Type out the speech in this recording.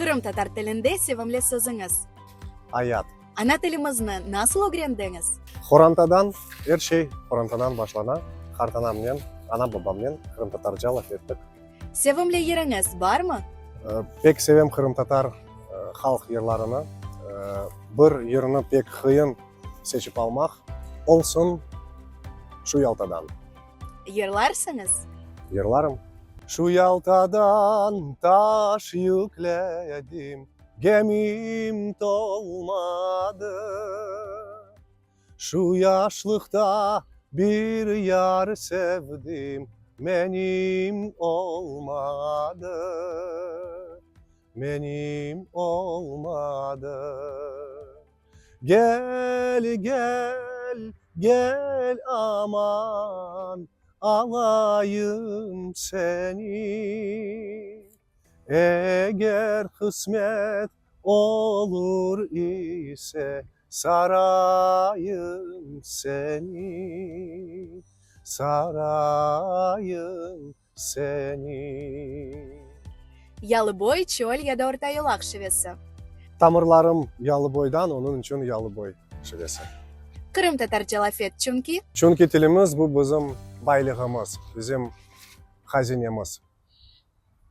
Kırım tatar tilinde sevimli sözünüz. Hayat. Ana tilimizni nasıl öğrendiniz? Xorantadan, her şey Xorantadan başlana. Kartanamмен, ana babamмен Kırım Tatarca laf ettik. Sevimli yeriniz var mı? Pek sevem Kırım Tatar halk yerlerini. Bir yerini pek kıyın seçip almak. Olsun şu Yaltadan. Yerlarsınız. Yerlarım. Şu Yaltadan taş yükledim, gemim dolmadı. Şu yaşlıkta bir yar sevdim, benim olmadı. Benim olmadı. Gel gel gel aman, alayım seni. Eğer kısmet olur ise sarayım seni, sarayım seni. Yalıboy, çöl ya da orta yolak şivesi. Tamırlarım Yalıboy'dan, onun için Yalıboy şivesi. Kırım tatarca laf et çünkü Çünkü tilimiz bu bizim baylığımız, bizim hazinemiz.